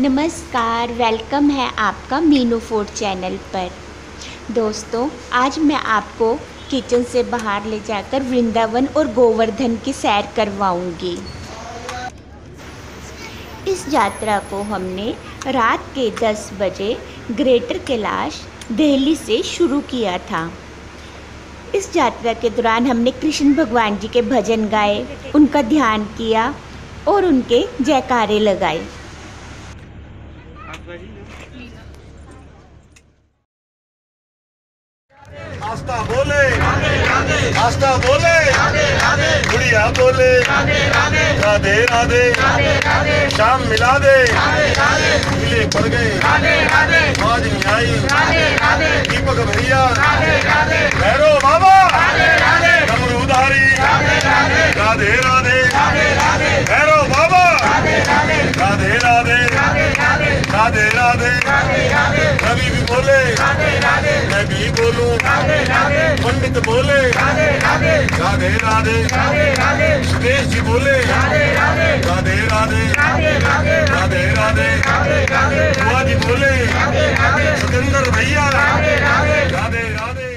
नमस्कार, वेलकम है आपका मीनू फूड चैनल पर। दोस्तों, आज मैं आपको किचन से बाहर ले जाकर वृंदावन और गोवर्धन की सैर करवाऊंगी। इस यात्रा को हमने रात के 10 बजे ग्रेटर कैलाश दिल्ली से शुरू किया था। इस यात्रा के दौरान हमने कृष्ण भगवान जी के भजन गाए, उनका ध्यान किया और उनके जयकारे लगाए। आस्था बोले, आस्था बोले, गुड़िया बोले, राधे राधे, शाम मिला दे, मिले पड़ गए, आज नहीं आई, दीपक भैया, भैरव बाबा, डमरूधारी, राधे राधे, भैरव बाबा, राधे राधे, राधे राधे, रवि भी बोले, मैं भी बोलूं, पंडित बोले, राधे राधे, सुदेश जी बोले, राधे राधे, राधे राधे, बुआ जी बोले, सुरेंद्र भैया, राधे राधे।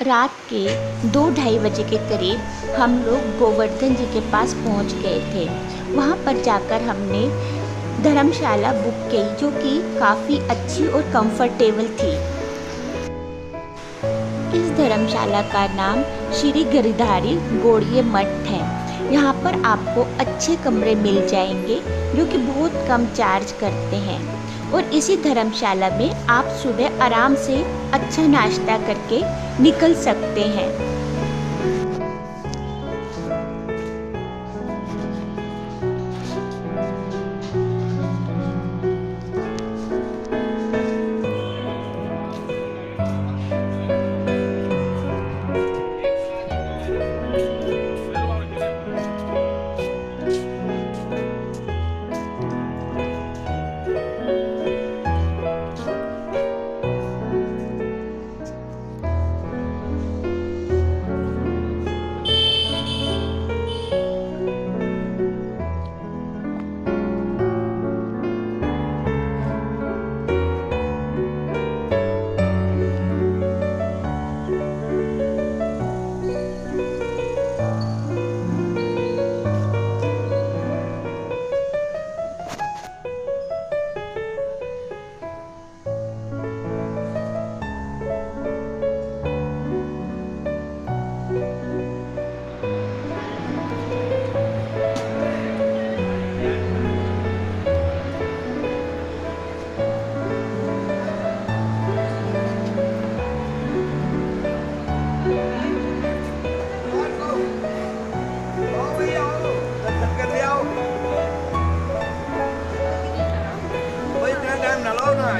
रात के 2-2:30 बजे के करीब हम लोग गोवर्धन जी के पास पहुंच गए थे। वहां पर जाकर हमने धर्मशाला बुक की, जो कि काफ़ी अच्छी और कंफर्टेबल थी। इस धर्मशाला का नाम श्री गिरधारी गौड़ीय मठ है। यहाँ पर आपको अच्छे कमरे मिल जाएंगे, जो कि बहुत कम चार्ज करते हैं। और इसी धर्मशाला में आप सुबह आराम से अच्छा नाश्ता करके निकल सकते हैं।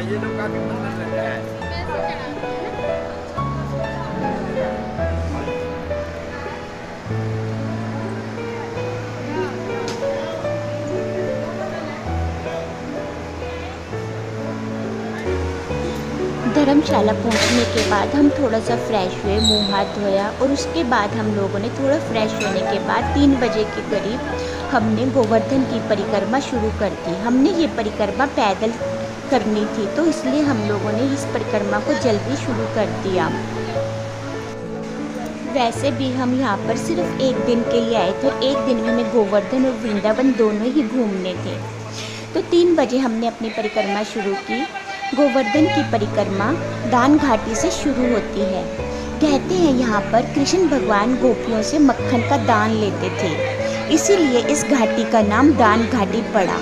ये लोग काफी मंदिर लग रहा है। धर्मशाला पहुंचने के बाद हम थोड़ा सा फ्रेश हुए, मुंह हाथ धोया और उसके बाद हम लोगों ने थोड़ा फ्रेश होने के बाद 3 बजे के करीब हमने गोवर्धन की परिक्रमा शुरू कर दी। हमने ये परिक्रमा पैदल करनी थी, तो इसलिए हम लोगों ने इस परिक्रमा को जल्दी शुरू कर दिया। वैसे भी हम यहाँ पर सिर्फ 1 दिन के लिए आए थे। 1 दिन में हमें गोवर्धन और वृंदावन दोनों ही घूमने थे। तो 3 बजे हमने अपनी परिक्रमा शुरू की। गोवर्धन की परिक्रमा दान घाटी से शुरू होती है। कहते हैं यहाँ पर कृष्ण भगवान गोपियों से मक्खन का दान लेते थे, इसीलिए इस घाटी का नाम दान घाटी पड़ा।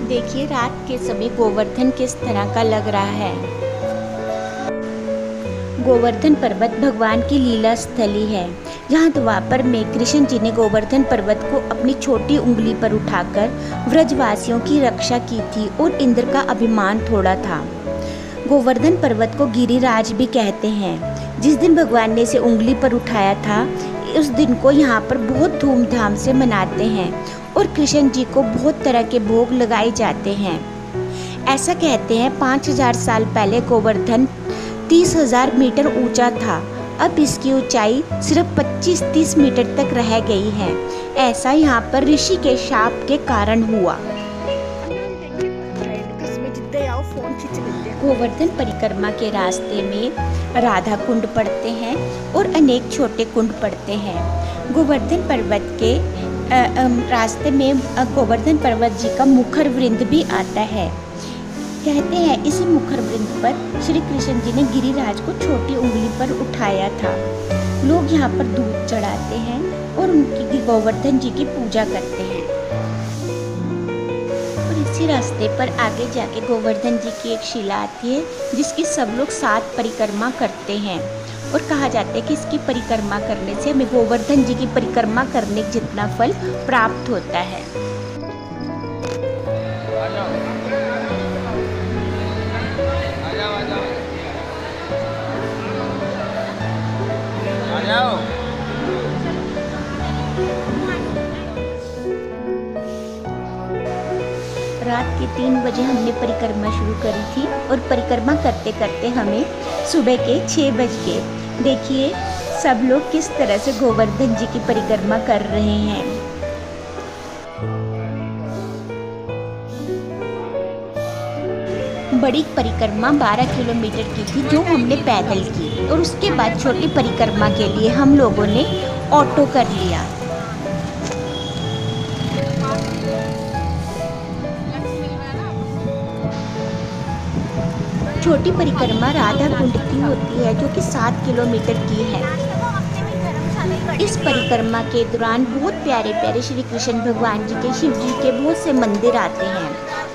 देखिए रात के समय गोवर्धन किस तरह का लग रहा है। गोवर्धन पर्वत भगवान की लीला स्थली है, जहाँ द्वापर में कृष्ण जी ने गोवर्धन पर्वत को अपनी छोटी उंगली पर उठाकर व्रजवासियों की रक्षा की थी और इंद्र का अभिमान तोड़ा था। गोवर्धन पर्वत को गिरिराज भी कहते हैं। जिस दिन भगवान ने इसे उंगली पर उठाया था, उस दिन को यहाँ पर बहुत धूमधाम से मनाते हैं और कृष्ण जी को बहुत तरह के भोग लगाए जाते हैं। ऐसा कहते हैं 5000 साल पहले गोवर्धन 30,000 मीटर ऊंचा था। अब इसकी ऊंचाई सिर्फ 25-30 मीटर तक रह गई है। ऐसा यहाँ पर ऋषि के शाप के कारण हुआ। गोवर्धन परिक्रमा के रास्ते में राधा कुंड पड़ते हैं और अनेक छोटे कुंड पड़ते हैं। गोवर्धन पर्वत के रास्ते में गोवर्धन पर्वत जी का मुखर वृंद भी आता है। कहते हैं इसी मुखर वृंद पर श्री कृष्ण जी ने गिरिराज को छोटी उंगली पर उठाया था। लोग यहाँ पर दूध चढ़ाते हैं और उनकी गोवर्धन जी की पूजा करते हैं। और इसी रास्ते पर आगे जाके गोवर्धन जी की एक शिला आती है, जिसकी सब लोग 7 परिक्रमा करते हैं और कहा जाता है कि इसकी परिक्रमा करने से हमें गोवर्धन जी की परिक्रमा करने जितना फल प्राप्त होता है। रात के 3 बजे हमने परिक्रमा शुरू करी थी और परिक्रमा करते करते हमें सुबह के 6 बज गए। देखिए सब लोग किस तरह से गोवर्धन जी की परिक्रमा कर रहे हैं। बड़ी परिक्रमा 12 किलोमीटर की थी, जो हमने पैदल की, और उसके बाद छोटी परिक्रमा के लिए हम लोगों ने ऑटो कर लिया। छोटी परिक्रमा राधा कुंड की होती है, जो कि 7 किलोमीटर की है। इस परिक्रमा के दौरान बहुत प्यारे प्यारे श्री कृष्ण भगवान जी के, शिव जी के बहुत से मंदिर आते हैं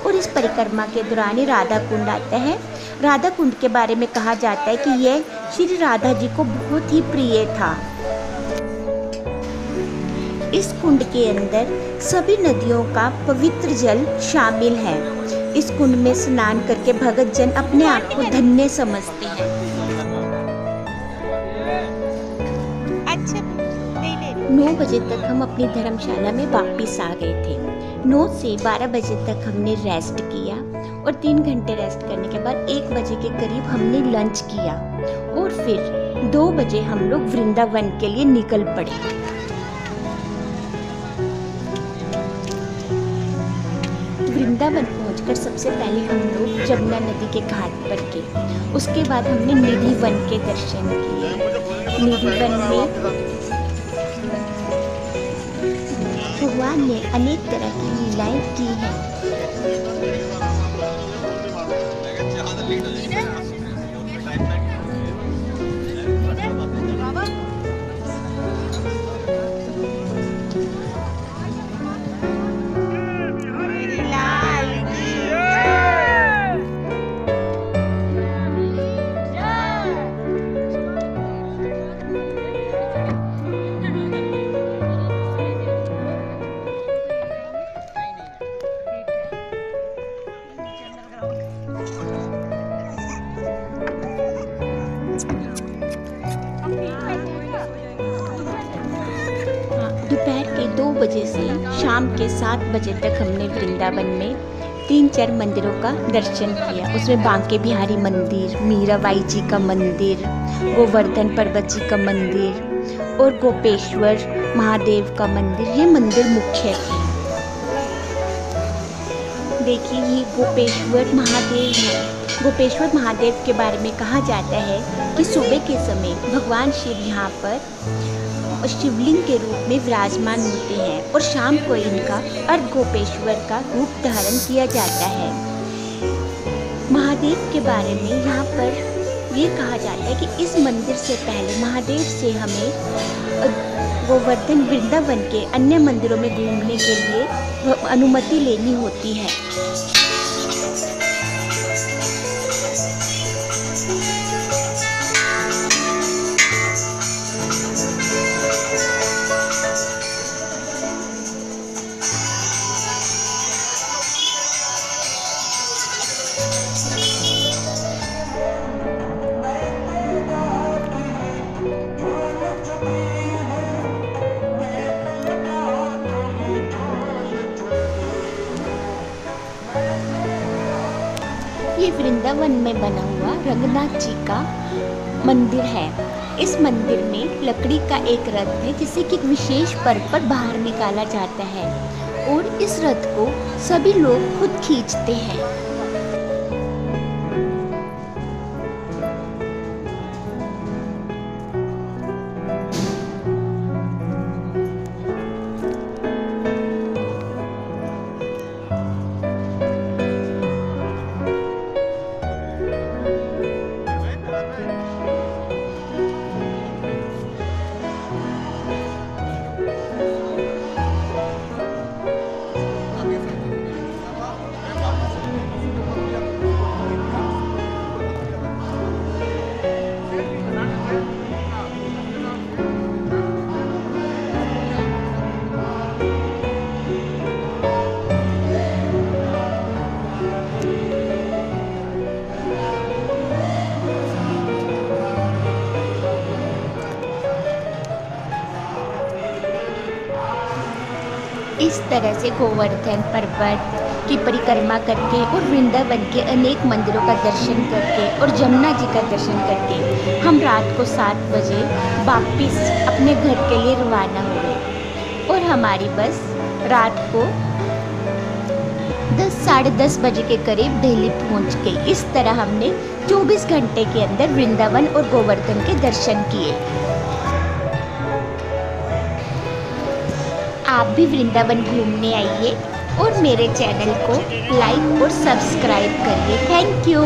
और इस परिक्रमा के दौरान ही राधा कुंड आता है। राधा कुंड के बारे में कहा जाता है कि यह श्री राधा जी को बहुत ही प्रिय था। इस कुंड के अंदर सभी नदियों का पवित्र जल शामिल है। इस कुंड में स्नान करके भगत जन अपने आप को धन्य समझते हैं। 9 बजे तक हम अपनी धर्मशाला में वापस आ गए थे। 9 से 12 बजे तक हमने रेस्ट किया और 3 घंटे रेस्ट करने के बाद 1 बजे के करीब हमने लंच किया और फिर 2 बजे हम लोग वृंदावन के लिए निकल पड़े। वृंदावन पहुंचकर सबसे पहले हम लोग जमुना नदी के घाट पर गए। उसके बाद हमने निधि वन के दर्शन किए। निधि वन में भगवान ने अनेक तरह की लीलाएं की हैं। दोपहर के 2 बजे से शाम के 7 बजे तक हमने वृंदावन में 3-4 मंदिरों का दर्शन किया। उसमें बांके बिहारी मंदिर, मीराबाई जी का मंदिर, गोवर्धन पर्वत जी का मंदिर और गोपेश्वर महादेव का मंदिर, ये मंदिर मुख्य थे। देखिए ये गोपेश्वर महादेव है। गोपेश्वर महादेव के बारे में कहा जाता है कि सुबह के समय भगवान शिव यहाँ पर शिवलिंग के रूप में विराजमान होते हैं और शाम को इनका अर्धगोपेश्वर का रूप धारण किया जाता है। महादेव के बारे में यहाँ पर ये कहा जाता है कि इस मंदिर से पहले महादेव से हमें गोवर्धन वृंदावन के अन्य मंदिरों में घूमने के लिए अनुमति लेनी होती है। ये वृंदावन में बना हुआ रंगनाथ जी का मंदिर है। इस मंदिर में लकड़ी का एक रथ है जिसे कि एक विशेष पर्व पर बाहर निकाला जाता है और इस रथ को सभी लोग खुद खींचते हैं। इस तरह से गोवर्धन पर्वत की परिक्रमा करके और वृंदावन के अनेक मंदिरों का दर्शन करके और जमुना जी का दर्शन करके हम रात को 7 बजे वापिस अपने घर के लिए रवाना हुए और हमारी बस रात को 10 साढ़े 10 बजे के करीब दिल्ली पहुंच गई। इस तरह हमने 24 घंटे के अंदर वृंदावन और गोवर्धन के दर्शन किए। आप भी वृंदावन घूमने आइए और मेरे चैनल को लाइक और सब्सक्राइब करिए। Thank you.